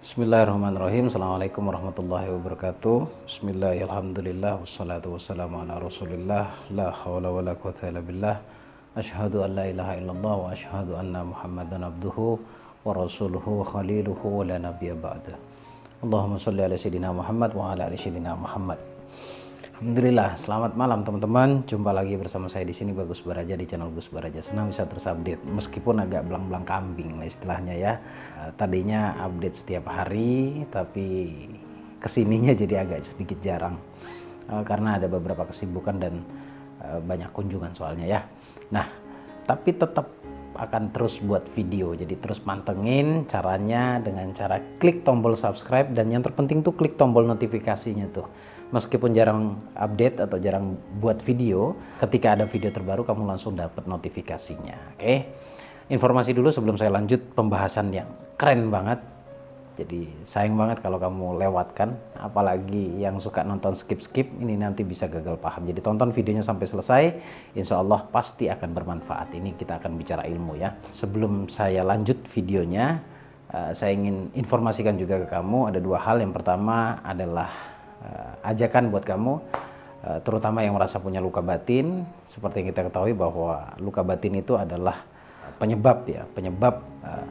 Bismillahirrahmanirrahim. Assalamualaikum warahmatullahi wabarakatuh. Bismillahirrahmanirrahim. Wassalatu wassalamu ala rasulillah. La hawla wa la quwwata illa billah. Asyhadu an la ilaha illallah wa asyhadu anna muhammadan abduhu wa rasuluhu wa khaliluhu wa la nabiyya ba'da. Allahumma salli ala sayyidina Muhammad wa ala ali sayyidina Muhammad. Alhamdulillah, selamat malam teman-teman. Jumpa lagi bersama saya di sini Bagus Baraja di channel Gus Baraja. Senang bisa terus update meskipun agak belang-belang kambing lah istilahnya ya. Tadinya update setiap hari, tapi kesininya jadi agak sedikit jarang karena ada beberapa kesibukan dan banyak kunjungan soalnya ya. Nah, tapi tetap akan terus buat video, jadi terus pantengin caranya dengan cara klik tombol subscribe dan yang terpenting tuh klik tombol notifikasinya tuh. Meskipun jarang update atau jarang buat video, ketika ada video terbaru kamu langsung dapat notifikasinya. Oke. Informasi dulu sebelum saya lanjut pembahasan yang keren banget. Jadi sayang banget kalau kamu lewatkan, apalagi yang suka nonton skip-skip ini nanti bisa gagal paham. Jadi tonton videonya sampai selesai, insya Allah pasti akan bermanfaat. Ini kita akan bicara ilmu ya. Sebelum saya lanjut videonya, saya ingin informasikan juga ke kamu ada dua hal. Yang pertama adalah ajakan buat kamu, terutama yang merasa punya luka batin. Seperti yang kita ketahui bahwa luka batin itu adalah penyebab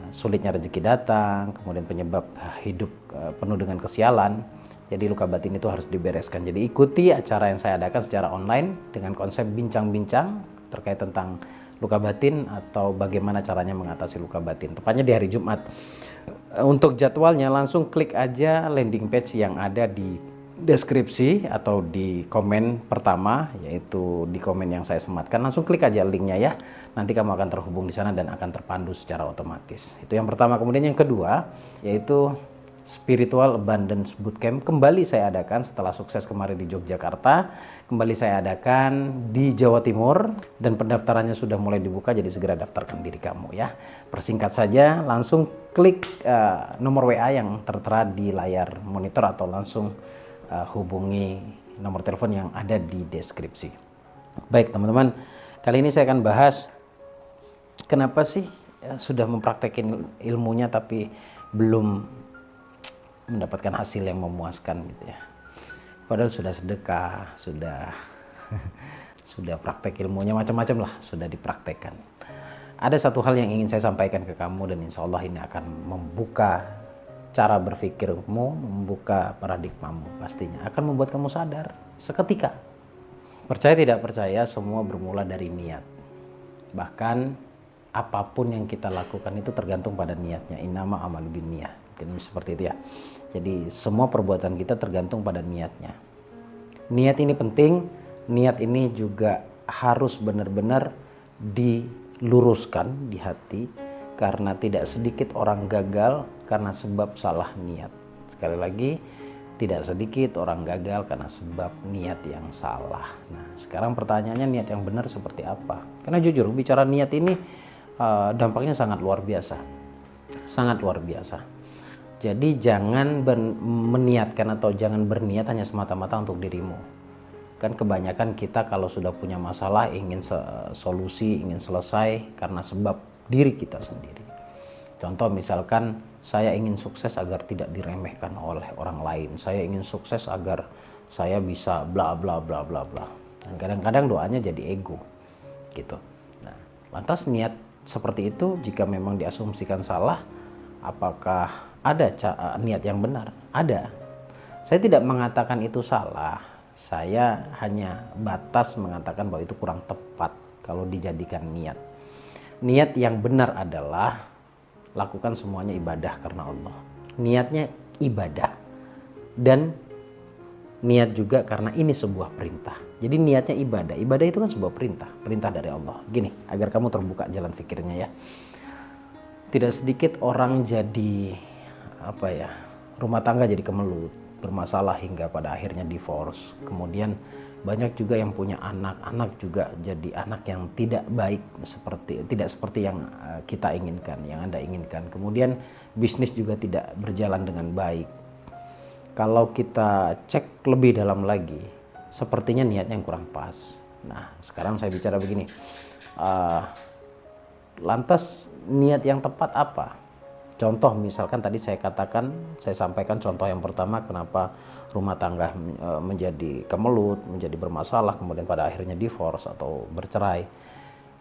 sulitnya rezeki datang, kemudian penyebab hidup penuh dengan kesialan. Jadi luka batin itu harus dibereskan. Jadi ikuti acara yang saya adakan secara online dengan konsep bincang-bincang terkait tentang luka batin atau bagaimana caranya mengatasi luka batin. Tepatnya di hari Jumat. Untuk jadwalnya langsung klik aja landing page yang ada di deskripsi atau di komen pertama, yaitu di komen yang saya sematkan. Langsung klik aja linknya ya, nanti kamu akan terhubung di sana dan akan terpandu secara otomatis. Itu yang pertama. Kemudian yang kedua yaitu Spiritual Abundance Bootcamp. Kembali saya adakan setelah sukses kemarin di Yogyakarta, kembali saya adakan di Jawa Timur dan pendaftarannya sudah mulai dibuka, jadi segera daftarkan diri kamu ya. Persingkat saja, langsung klik nomor WA yang tertera di layar monitor atau langsung hubungi nomor telepon yang ada di deskripsi. Baik teman-teman, kali ini saya akan bahas kenapa sih sudah mempraktekin ilmunya tapi belum mendapatkan hasil yang memuaskan gitu ya. Padahal sudah sedekah, sudah praktek ilmunya macam-macam lah, sudah dipraktekkan. Ada satu hal yang ingin saya sampaikan ke kamu dan insya Allah ini akan membuka cara berpikirmu, membuka paradigmamu, pastinya akan membuat kamu sadar seketika. Percaya tidak percaya, semua bermula dari niat. Bahkan apapun yang kita lakukan itu tergantung pada niatnya. Innama amalu binniyah. Seperti itu ya. Jadi semua perbuatan kita tergantung pada niatnya. Niat ini penting, niat ini juga harus benar-benar diluruskan di hati. Karena tidak sedikit orang gagal karena sebab salah niat. Sekali lagi, tidak sedikit orang gagal karena sebab niat yang salah. Nah, sekarang pertanyaannya niat yang benar seperti apa? Karena jujur, bicara niat ini dampaknya sangat luar biasa. Sangat luar biasa. Jadi jangan meniatkan atau jangan berniat hanya semata-mata untuk dirimu. Kan kebanyakan kita kalau sudah punya masalah ingin solusi, ingin selesai karena sebab diri kita sendiri. Contoh misalkan saya ingin sukses agar tidak diremehkan oleh orang lain. Saya ingin sukses agar saya bisa bla bla bla bla bla. Dan kadang-kadang doanya jadi ego gitu. Nah, lantas niat seperti itu jika memang diasumsikan salah, apakah ada niat yang benar? Ada. Saya tidak mengatakan itu salah. Saya hanya batas mengatakan bahwa itu kurang tepat kalau dijadikan niat. Niat yang benar adalah lakukan semuanya ibadah karena Allah. Niatnya ibadah. Dan niat juga karena ini sebuah perintah. Jadi niatnya ibadah. Ibadah itu kan sebuah perintah. Perintah dari Allah. Gini, agar kamu terbuka jalan pikirnya ya. Tidak sedikit orang jadi rumah tangga jadi kemelut, bermasalah hingga pada akhirnya divorce. Kemudian banyak juga yang punya anak juga jadi anak yang tidak baik, tidak seperti yang kita inginkan, yang Anda inginkan. Kemudian bisnis juga tidak berjalan dengan baik. Kalau kita cek lebih dalam lagi, sepertinya niatnya yang kurang pas. Nah, sekarang saya bicara begini. Uh, Lantas niat yang tepat apa? Contoh misalkan tadi saya sampaikan contoh yang pertama kenapa rumah tangga menjadi kemelut, menjadi bermasalah, kemudian pada akhirnya divorce atau bercerai.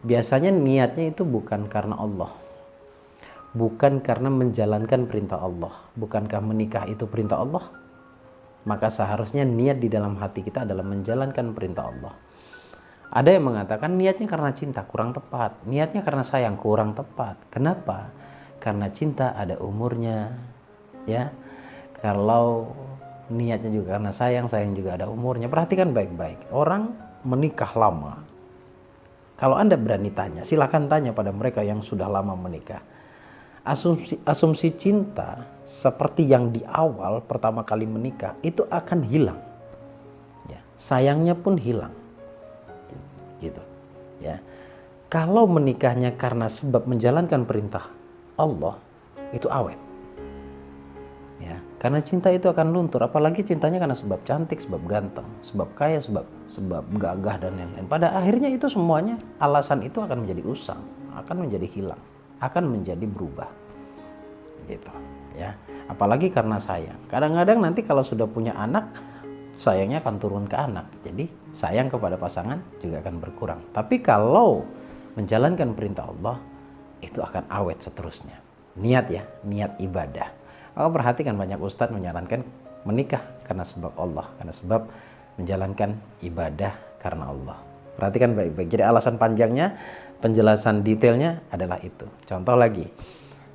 Biasanya niatnya itu bukan karena Allah, bukan karena menjalankan perintah Allah. Bukankah menikah itu perintah Allah? Maka seharusnya niat di dalam hati kita adalah menjalankan perintah Allah. Ada yang mengatakan niatnya karena cinta, kurang tepat. Niatnya karena sayang, kurang tepat. Kenapa? Karena cinta ada umurnya, ya. Kalau niatnya juga karena sayang, sayang juga ada umurnya. Perhatikan baik-baik. Orang menikah lama. Kalau Anda berani tanya, silakan tanya pada mereka yang sudah lama menikah. Asumsi cinta seperti yang di awal pertama kali menikah itu akan hilang. Ya, sayangnya pun hilang. Gitu ya. Kalau menikahnya karena sebab menjalankan perintah Allah, itu awet ya, karena cinta itu akan luntur. Apalagi cintanya karena sebab cantik, sebab ganteng, sebab kaya, sebab gagah dan lain-lain. Pada akhirnya itu semuanya, alasan itu akan menjadi usang, akan menjadi hilang, akan menjadi berubah gitu ya. Apalagi karena sayang. Kadang-kadang nanti kalau sudah punya anak, sayangnya akan turun ke anak. Jadi sayang kepada pasangan juga akan berkurang. Tapi kalau menjalankan perintah Allah, itu akan awet seterusnya. Niat ya, niat ibadah. Maka perhatikan banyak ustadz menyarankan menikah karena sebab Allah, karena sebab menjalankan ibadah karena Allah. Perhatikan baik-baik. Jadi alasan panjangnya, penjelasan detailnya adalah itu. Contoh lagi,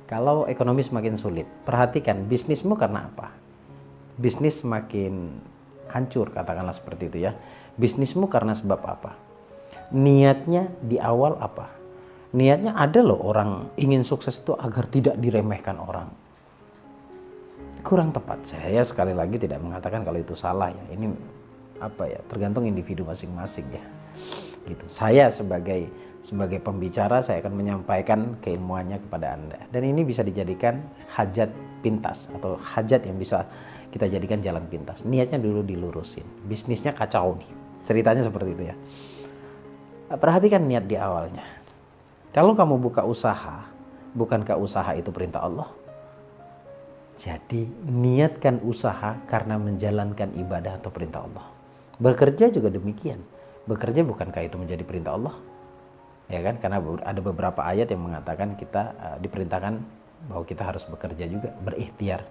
kalau ekonomi semakin sulit, perhatikan bisnismu karena apa? Bisnis semakin hancur, katakanlah seperti itu ya. Bisnismu karena sebab apa? Niatnya di awal apa? Niatnya ada loh orang ingin sukses itu agar tidak diremehkan orang. Kurang tepat. Saya sekali lagi tidak mengatakan kalau itu salah ya. Ini apa ya? Tergantung individu masing-masing ya. Gitu. Saya sebagai pembicara, saya akan menyampaikan keilmuannya kepada Anda. Dan ini bisa dijadikan hajat pintas atau hajat yang bisa kita jadikan jalan pintas. Niatnya dulu dilurusin. Bisnisnya kacau nih. Ceritanya seperti itu ya. Perhatikan niat di awalnya. Kalau kamu buka usaha, bukankah usaha itu perintah Allah? Jadi niatkan usaha karena menjalankan ibadah atau perintah Allah. Bekerja juga demikian. Bekerja bukankah itu menjadi perintah Allah? Ya kan? Karena ada beberapa ayat yang mengatakan kita diperintahkan bahwa kita harus bekerja juga, berikhtiar.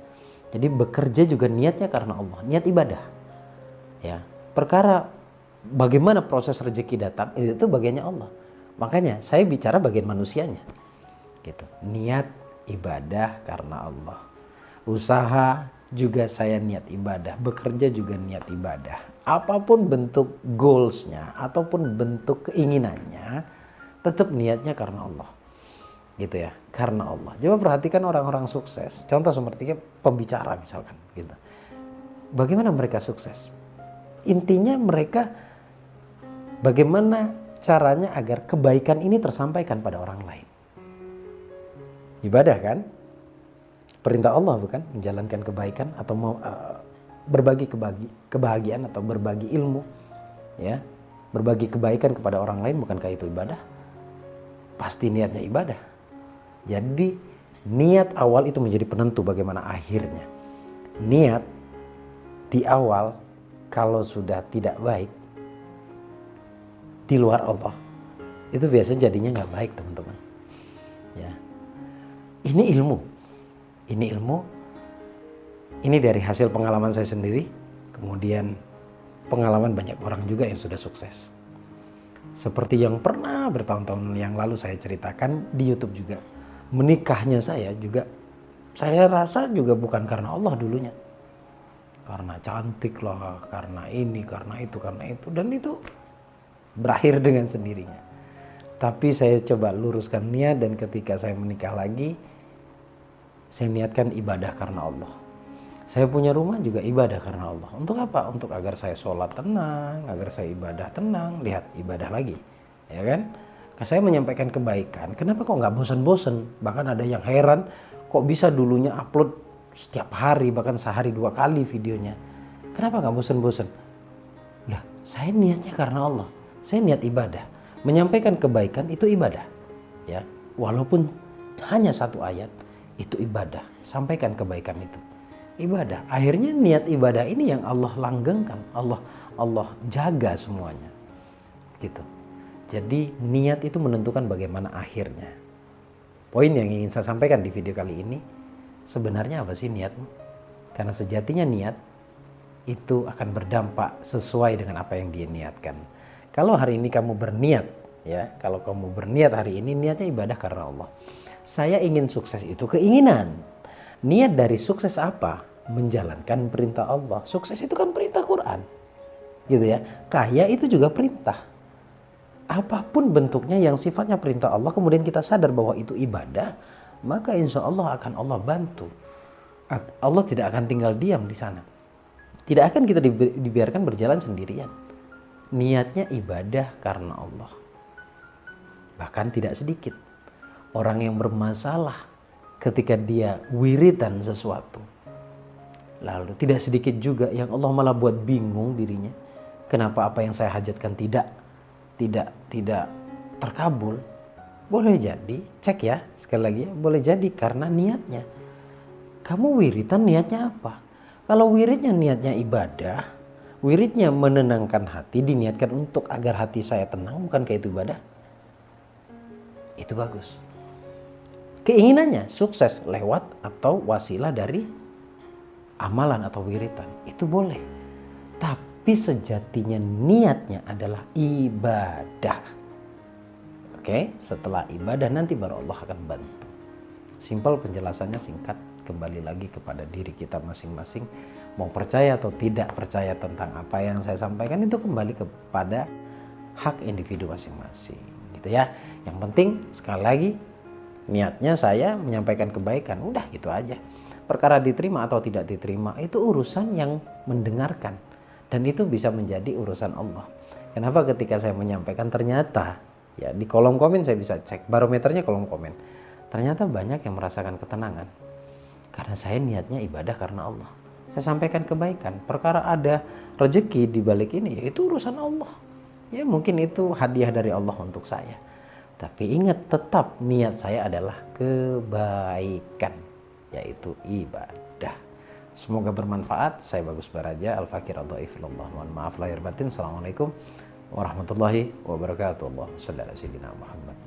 Jadi bekerja juga niatnya karena Allah, niat ibadah. Ya, perkara bagaimana proses rezeki datang itu bagiannya Allah. Makanya saya bicara bagian manusianya. Gitu. Niat ibadah karena Allah. Usaha juga saya niat ibadah, bekerja juga niat ibadah. Apapun bentuk goalsnya ataupun bentuk keinginannya, tetap niatnya karena Allah. Gitu ya, karena Allah. Coba perhatikan orang-orang sukses. Contoh seperti pembicara misalkan gitu. Bagaimana mereka sukses? Intinya mereka bagaimana caranya agar kebaikan ini tersampaikan pada orang lain. Ibadah kan? Perintah Allah bukan? Menjalankan kebaikan atau berbagi kebahagiaan atau berbagi ilmu. Ya, berbagi kebaikan kepada orang lain, bukankah itu ibadah? Pasti niatnya ibadah. Jadi niat awal itu menjadi penentu bagaimana akhirnya. Niat di awal kalau sudah tidak baik di luar Allah, itu biasanya jadinya nggak baik teman-teman. Ya, ini ilmu. Ini dari hasil pengalaman saya sendiri, kemudian pengalaman banyak orang juga yang sudah sukses. Seperti yang pernah bertahun-tahun yang lalu saya ceritakan di YouTube juga. Menikahnya saya juga, saya rasa juga bukan karena Allah dulunya. Karena cantik lah, karena ini, karena itu. Dan itu berakhir dengan sendirinya. Tapi saya coba luruskan niat dan ketika saya menikah lagi, saya niatkan ibadah karena Allah. Saya punya rumah juga ibadah karena Allah. Untuk apa? Untuk agar saya sholat tenang, agar saya ibadah tenang. Lihat, ibadah lagi. Ya kan? Saya menyampaikan kebaikan. Kenapa kok nggak bosan-bosan? Bahkan ada yang heran, kok bisa dulunya upload setiap hari, bahkan sehari 2 kali videonya. Kenapa nggak bosan-bosan? Lah, saya niatnya karena Allah. Saya niat ibadah. Menyampaikan kebaikan itu ibadah. Ya, walaupun hanya satu ayat, itu ibadah. Sampaikan kebaikan itu ibadah. Akhirnya niat ibadah ini yang Allah langgengkan, Allah jaga semuanya. Gitu. Jadi niat itu menentukan bagaimana akhirnya. Poin yang ingin saya sampaikan di video kali ini, sebenarnya apa sih niatmu? Karena sejatinya niat itu akan berdampak sesuai dengan apa yang dia niatkan. Kalau hari ini kamu berniat, ya, kalau kamu berniat hari ini niatnya ibadah karena Allah. Saya ingin sukses, itu keinginan. Niat dari sukses apa? Menjalankan perintah Allah. Sukses itu kan perintah Quran. Gitu ya. Kaya itu juga perintah. Apapun bentuknya yang sifatnya perintah Allah, kemudian kita sadar bahwa itu ibadah, maka insya Allah akan Allah bantu. Allah tidak akan tinggal diam di sana. Tidak akan kita dibiarkan berjalan sendirian. Niatnya ibadah karena Allah. Bahkan tidak sedikit orang yang bermasalah ketika dia wiridan sesuatu. Lalu tidak sedikit juga yang Allah malah buat bingung dirinya. Kenapa apa yang saya hajatkan tidak terkabul? Boleh jadi, cek ya sekali lagi ya, boleh jadi karena niatnya. Kamu wiridan niatnya apa? Kalau wiridnya niatnya ibadah, wiridnya menenangkan hati, diniatkan untuk agar hati saya tenang, bukan kayak itu ibadah, itu bagus. Keinginannya sukses lewat atau wasilah dari amalan atau wiridan, itu boleh. Tapi sejatinya niatnya adalah ibadah. Oke, setelah ibadah nanti baru Allah akan bantu. Simpel penjelasannya, singkat. Kembali lagi kepada diri kita masing-masing. Mau percaya atau tidak percaya tentang apa yang saya sampaikan, itu kembali kepada hak individu masing-masing. Gitu ya. Yang penting sekali lagi, niatnya saya menyampaikan kebaikan. Udah gitu aja. Perkara diterima atau tidak diterima itu urusan yang mendengarkan. Dan itu bisa menjadi urusan Allah. Kenapa ketika saya menyampaikan ternyata, ya di kolom komen saya bisa cek, barometernya kolom komen. Ternyata banyak yang merasakan ketenangan. Karena saya niatnya ibadah karena Allah. Saya sampaikan kebaikan. Perkara ada rezeki di balik ini, ya itu urusan Allah. Ya mungkin itu hadiah dari Allah untuk saya. Tapi ingat, tetap niat saya adalah kebaikan, yaitu ibadah. Semoga bermanfaat. Saya Bagus Baraja, Al-Fakir Al-Dhaifillah. Mohon maaf lahir batin. Assalamualaikum warahmatullahi wabarakatuh. Allahumma shalli ala sayyidina Muhammad.